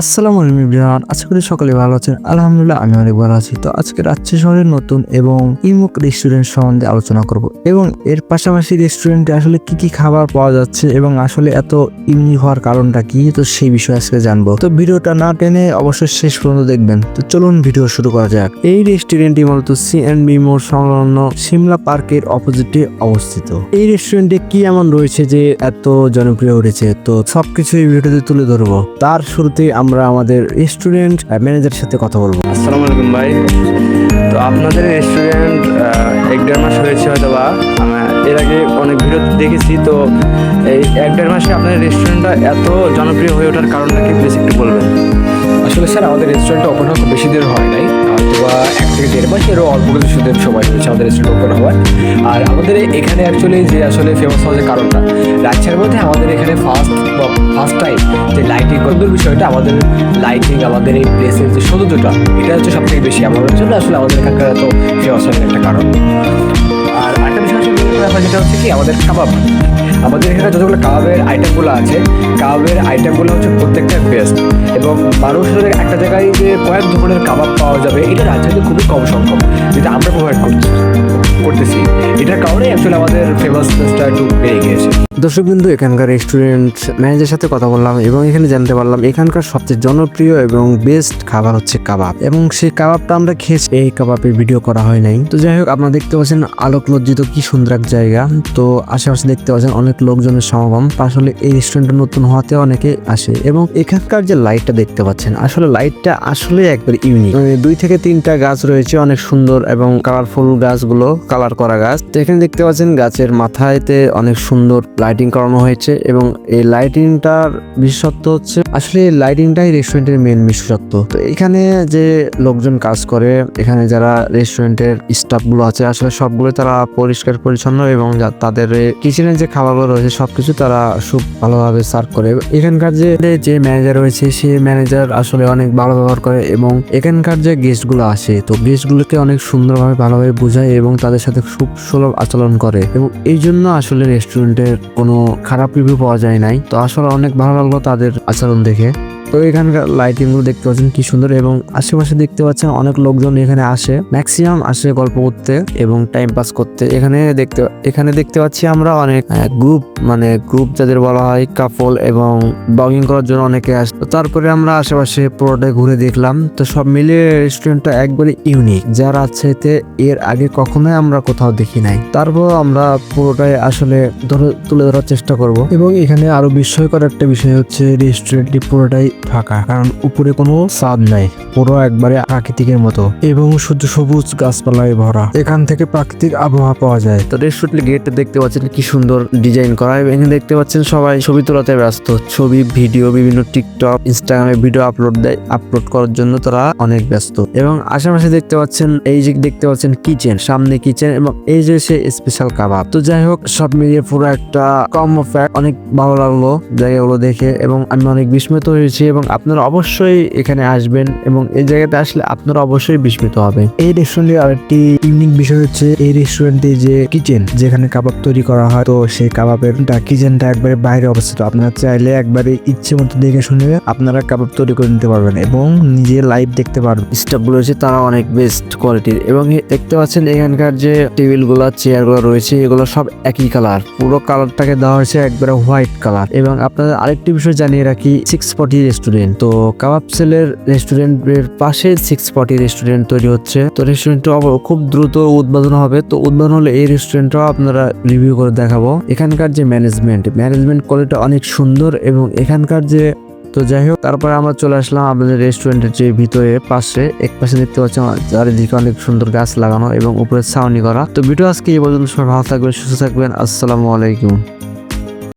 আসসালামু আলাইকুম এভরিওয়ান, আশা করি সকলে ভালো আছেন। আলহামদুলিল্লাহ আমি অনেক ভালো আছি। তো আজকে রাজশাহী শহরের নতুন এবং ইমুক রেস্টুরেন্ট সম্বন্ধে আলোচনা করব এবং এর পাশাপাশি রেস্টুরেন্টে আসলে কি কি খাবার পাওয়া যাচ্ছে এবং আসলে এত ইউনিক হওয়ার কারণটা কি, তো সেই বিষয়ে আজকে জানবো। তো ভিডিওটা না টেনে অবশ্যই শেষ পর্যন্ত দেখবেন। তো চলুন ভিডিও শুরু করা যাক। এই রেস্টুরেন্টটি মূলত সিএনবি মোড় সংলগ্ন সিমলা পার্কের অপোজিটে অবস্থিত। এই রেস্টুরেন্টে কি এমন রয়েছে যে এত জনপ্রিয় উঠেছে, তো সবকিছু এই ভিডিওতে তুলে ধরবো। তার শুরুতে আমরা আমাদের রেস্টুরেন্ট ম্যানেজারের সাথে কথা বলবো। আসসালামু আলাইকুম ভাই। তো আপনাদের রেস্টুরেন্ট 1-1.5 মাস হয়েছে হয়তো বা, এর আগে অনেক ভিডিও দেখেছি। তো এই 1-1.5 মাসে আপনাদের রেস্টুরেন্টটা এত জনপ্রিয় হয়ে ওঠার কারণটা কি প্লিজ একটু বলবেন? আসলে স্যার আমাদের রেস্টুরেন্টটা ওপেন হওয়া খুব বেশি দিন হয় নাই, হয়তো বা 1 থেকে 1.5 মাস এরও অল্প কিছু দিন সময় হয়েছে আমাদের রেস্টুরেন্ট ওপেন হওয়ার। আর আমাদের এখানে অ্যাকচুয়ালি যে আসলে ফেমাস হওয়ার যে কারণটা, রাজশাহীর মধ্যে আমাদের এখানে ফার্স্ট টাইম যে লাইটিং করার বিষয়টা, আমাদের লাইটিং, আমাদের এই প্লেসের যে সৌন্দর্যটা, এটা হচ্ছে সব থেকে বেশি আমাদের জন্য আসলে আমাদের এখানকার এত ফেমাস হওয়ার একটা কারণ। আর একটা বিষয় আসলে যেটা হচ্ছে কি, আমাদের কাবাব, আমাদের এখানে যতগুলো কাবাবের আইটেমগুলো আছে, কাবাবের আইটেমগুলো হচ্ছে প্রত্যেকটা বেস্ট, এবং মানুষের একটা জায়গায় যে কয়েক ধরনের কাবাব পাওয়া যাবে, এটা রাজ্যে খুবই কম সংখ্যক, যেটা আমরা প্রোভাইড করতেছি। এটার কারণে অ্যাকচুয়ালি আমাদের ফেমাসনেসটা একটু বেড়ে গিয়েছে। দর্শক বিন্দু, এখানকার রেস্টুরেন্ট ম্যানেজারের সাথে কথা বললাম এবং এখানে জানতে পারলাম এখানকার সবচেয়ে জনপ্রিয় এবং বেস্ট খাবার হচ্ছে কাবাব, এবং সেই কাবাবটা আমরা খেয়েছি। এই কাবাবের ভিডিও করা হয় নাই। তো যাই হোক, আপনারা দেখতে পাচ্ছেন আলোক লজ্জিত কি সুন্দর এক জায়গা। তো আশেপাশে দেখতে পাচ্ছেন অনেক লোকজনের সমাগম। আসলে এই রেস্টুরেন্টটা নতুন হওয়াতে অনেকে আসে, এবং এখানকার যে লাইটটা দেখতে পাচ্ছেন, আসলে লাইটটা আসলে একবারে ইউনিক। 2 থেকে 3টা গাছ রয়েছে, অনেক সুন্দর এবং কালারফুল গাছগুলো, কালার করা গাছ। তো এখানে দেখতে পাচ্ছেন গাছের মাথায়তে অনেক সুন্দর লাইটিং করানো হয়েছে, এবং এই লাইটিংটার বিশেষত্ব হচ্ছে, আসলে এই লাইটিংটাই রেস্টুরেন্টের মেন বিশেষত্ব। তো এখানে যে লোকজন কাজ করে, এখানে যারা রেস্টুরেন্টের স্টাফ গুলো আছে, আসলে সবগুলো তারা পরিষ্কার পরিচ্ছন্ন, এবং তাদের কিচেনের যে খাবারগুলো রয়েছে সবকিছু তারা খুব ভালোভাবে সার্ভ করে। এখানকার যে ম্যানেজার রয়েছে, সে ম্যানেজার আসলে অনেক ভালো ব্যবহার করে, এবং এখানকার যে গেস্ট গুলো আসে, তো গেস্ট গুলোকে অনেক সুন্দরভাবে ভালোভাবে বোঝায় এবং তাদের সাথে খুব সুলভ আচরণ করে, এবং এই জন্য আসলে রেস্টুরেন্টের কোনো খারাপ রিভিউ পাওয়া যায় নাই। তো আসলে অনেক ভালো লাগলো তাদের আচরণ দেখে। তো এখানকার লাইটিং গুলো দেখতে পাচ্ছেন কি সুন্দর, এবং আশেপাশে দেখতে পাচ্ছেন অনেক লোকজন এখানে আসে, ম্যাক্সিমাম আসে গল্প করতে এবং টাইম পাস করতে। এখানে দেখতে পাচ্ছি আমরা অনেক গ্রুপ যাদের বলা হয় কাপল, এবং ব্লগিং করার জন্য অনেকে আসে। তারপরে আমরা আশেপাশে পুরোটাই ঘুরে দেখলাম। তো সব মিলিয়ে রেস্টুরেন্টটা একবারে ইউনিক, যা রাজশাহীতে এর আগে কখনোই আমরা কোথাও দেখি নাই। তারপর আমরা পুরোটাই আসলে তুলে ধরার চেষ্টা করব। এবং এখানে আরো বিস্ময়কর একটা বিষয় হচ্ছে, রেস্টুরেন্টটি পুরোটাই ফাঁকা, কারণ উপরে কোনো ছাদ নাই, পুরো একবারে প্রাকৃতিকের মতো, এবং শুধু সবুজ গাছপালায় ভরা। এখান থেকে প্রাকৃতিক আবহাওয়া পাওয়া যায়। তো রেস্টুরেন্টের গেটটা দেখতে পাচ্ছেন কি সুন্দর ডিজাইন করা, এবং এখানে দেখতে পাচ্ছেন সবাই ছবি তোলাতে ব্যস্ত। ছবি, ভিডিও, বিভিন্ন টিকটক, ইনস্টাগ্রামে ভিডিও আপলোড করার জন্য তারা অনেক ব্যস্ত। এবং আশেপাশে দেখতে পাচ্ছেন কিচেন, সামনে কিচেন, এবং এই যে সে স্পেশাল কাবাব। তো যাই হোক, সব মিলিয়ে পুরো একটা কম্বো প্যাক। অনেক ভালো লাগলো জায়গাগুলো দেখে, এবং আমি অনেক বিস্মিত হয়েছি, এবং আপনারা অবশ্যই এখানে আসবেন, এবং এই জায়গাতে আসলে আপনারা অবশ্যই বিস্মিত হবেন। এই রেস্টুরেন্টের আরেকটি ইউনিক বিষয় হচ্ছে, এই রেস্টুরেন্টে যে কিচেন, যেখানে কাবাব তৈরি করা হয়, তো সেই কাবাবের কিচেনটা একবারে বাইরে অবস্থিত। আপনারা চাইলে একবারে ইচ্ছে মতো দেখে শুনে আপনারা কাবাব তৈরি করে নিতে পারবেন, এবং নিজে লাইভ দেখতে পারবেন। স্টাফ গুলো রয়েছে তারা অনেক বেস্ট কোয়ালিটির, এবং দেখতে পাচ্ছেন এখানকার যে টেবিল গুলা, চেয়ার গুলো রয়েছে, এগুলো সব একই কালার, পুরো কালারটাকে দেওয়া হয়েছে একবারে হোয়াইট কালার। এবং আপনাদের আরেকটি বিষয় জানিয়ে রাখি, 640 রেস্টুরেন্ট, তো কাবাব সেলের রেস্টুরেন্টের পাশে 640 রেস্টুরেন্ট তৈরি হচ্ছে। তো রেস্টুরেন্টটা খুব দ্রুত উদ্বোধন হবে। তো উদ্বোধন হলে এই রেস্টুরেন্টটাও আপনারা রিভিউ করে দেখাবো। এখানকার যে ম্যানেজমেন্ট কোয়ালিটি অনেক সুন্দর, এবং এখানকার যে, তো যাই হোক, তারপরে আমরা চলে আসলাম আমাদের রেস্টুরেন্টের যে ভিতরে এক পাশে দেখতে পাচ্ছি চারিদিকে অনেক সুন্দর গাছ লাগানো এবং উপরে ছাউনি করা। তো ভিডিও আজকে এই পর্যন্ত, সবাই ভালো থাকবেন, সুস্থ থাকবেন। আসসালামু আলাইকুম।